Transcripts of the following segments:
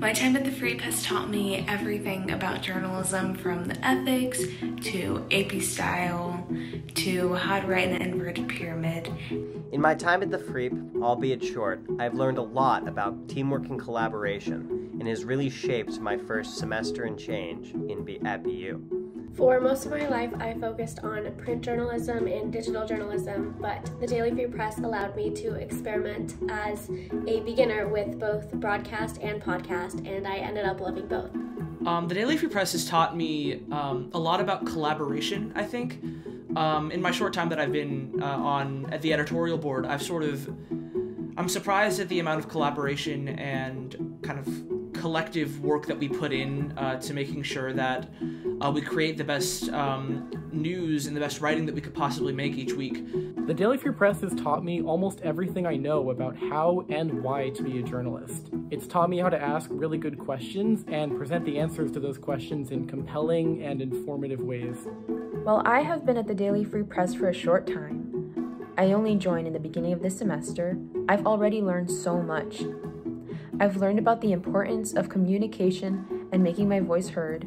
My time at the FreeP has taught me everything about journalism, from the ethics to AP style to how to write an inverted pyramid. In my time at the FreeP, albeit short, I've learned a lot about teamwork and collaboration, and has really shaped my first semester and change at BU. For most of my life, I focused on print journalism and digital journalism, but the Daily Free Press allowed me to experiment as a beginner with both broadcast and podcast, and I ended up loving both. The Daily Free Press has taught me a lot about collaboration, I think. In my short time that I've been at the editorial board, I'm surprised at the amount of collaboration and kind of collective work that we put in to making sure that we create the best news and the best writing that we could possibly make each week. The Daily Free Press has taught me almost everything I know about how and why to be a journalist. It's taught me how to ask really good questions and present the answers to those questions in compelling and informative ways. While I have been at the Daily Free Press for a short time, I only joined in the beginning of this semester, I've already learned so much. I've learned about the importance of communication and making my voice heard,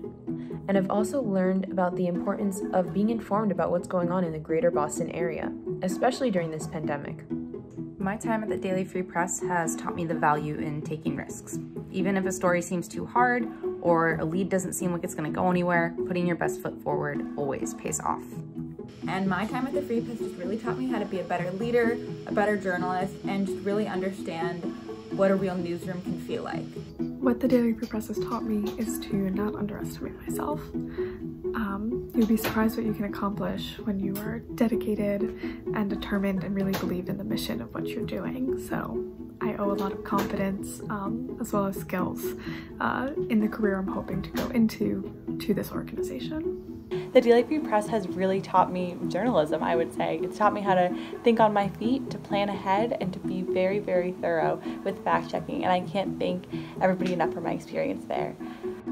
and I've also learned about the importance of being informed about what's going on in the greater Boston area, especially during this pandemic. My time at the Daily Free Press has taught me the value in taking risks. Even if a story seems too hard or a lead doesn't seem like it's going to go anywhere, putting your best foot forward always pays off. And my time at the FreeP has just really taught me how to be a better leader, a better journalist, and just really understand what a real newsroom can feel like. What the Daily Free Press has taught me is to not underestimate myself. You'll be surprised what you can accomplish when you are dedicated and determined and really believe in the mission of what you're doing. So I owe a lot of confidence as well as skills in the career I'm hoping to go into this organization. The Daily Free Press has really taught me journalism, I would say. It's taught me how to think on my feet, to plan ahead, and to be very, very thorough with fact-checking, and I can't thank everybody enough for my experience there.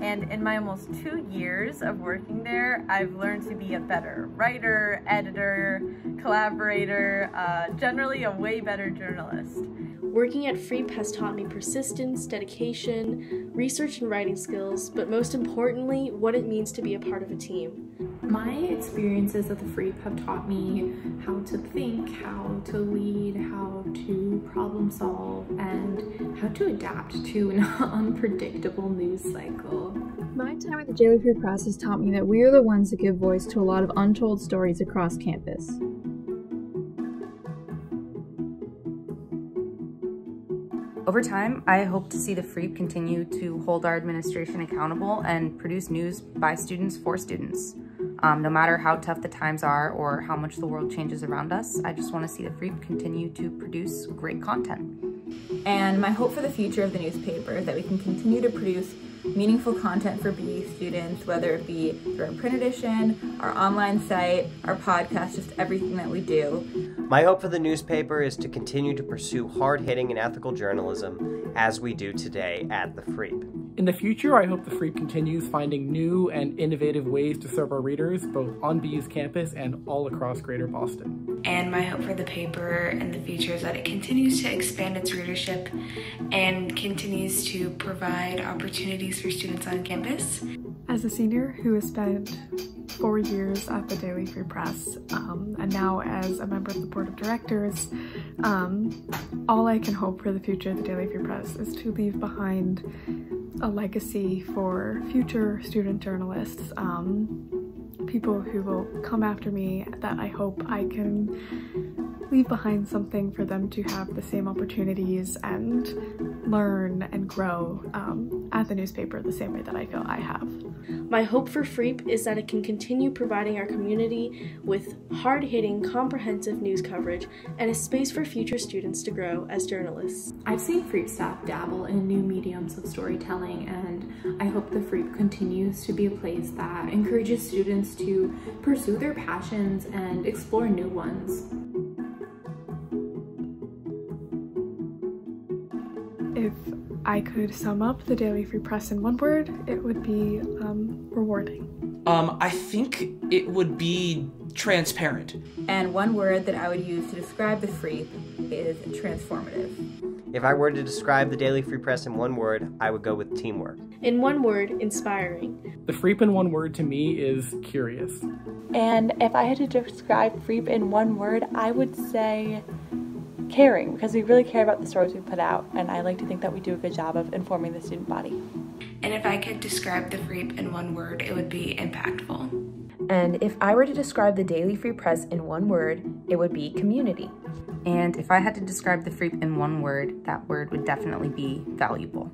And in my almost 2 years of working there, I've learned to be a better writer, editor, collaborator, generally a way better journalist. Working at FreeP has taught me persistence, dedication, research and writing skills, but most importantly, what it means to be a part of a team. My experiences at the FreeP have taught me how to think, how to lead, how to problem solve, and how to adapt to an unpredictable news cycle. My time at the Daily Free Press has taught me that we are the ones that give voice to a lot of untold stories across campus. Over time, I hope to see the FreeP continue to hold our administration accountable and produce news by students for students. No matter how tough the times are or how much the world changes around us, I just want to see the FreeP continue to produce great content. And my hope for the future of the newspaper is that we can continue to produce meaningful content for BU students, whether it be through our print edition, our online site, our podcast, just everything that we do. My hope for the newspaper is to continue to pursue hard-hitting and ethical journalism as we do today at the FreeP. In the future, I hope the FreeP continues finding new and innovative ways to serve our readers, both on BU's campus and all across Greater Boston. And my hope for the paper in the future is that it continues to expand its readership and continues to provide opportunities for students on campus. As a senior who has spent 4 years at the Daily Free Press, and now as a member of the board of directors, all I can hope for the future of the Daily Free Press is to leave behind a legacy for future student journalists, people who will come after me, that I hope I can leave behind something for them to have the same opportunities and learn and grow at the newspaper the same way that I feel I have. My hope for FreeP is that it can continue providing our community with hard-hitting, comprehensive news coverage and a space for future students to grow as journalists. I've seen FreeP staff dabble in new mediums of storytelling, and I hope the FreeP continues to be a place that encourages students to pursue their passions and explore new ones. If I could sum up the Daily Free Press in one word, it would be rewarding. I think it would be transparent. And one word that I would use to describe the FreeP is transformative. If I were to describe the Daily Free Press in one word, I would go with teamwork. In one word, inspiring. The FreeP in one word to me is curious. And if I had to describe FreeP in one word, I would say caring, because we really care about the stories we put out, and I like to think that we do a good job of informing the student body. And if I could describe the FreeP in one word, it would be impactful. And if I were to describe the Daily Free Press in one word, it would be community. And if I had to describe the FreeP in one word, that word would definitely be valuable.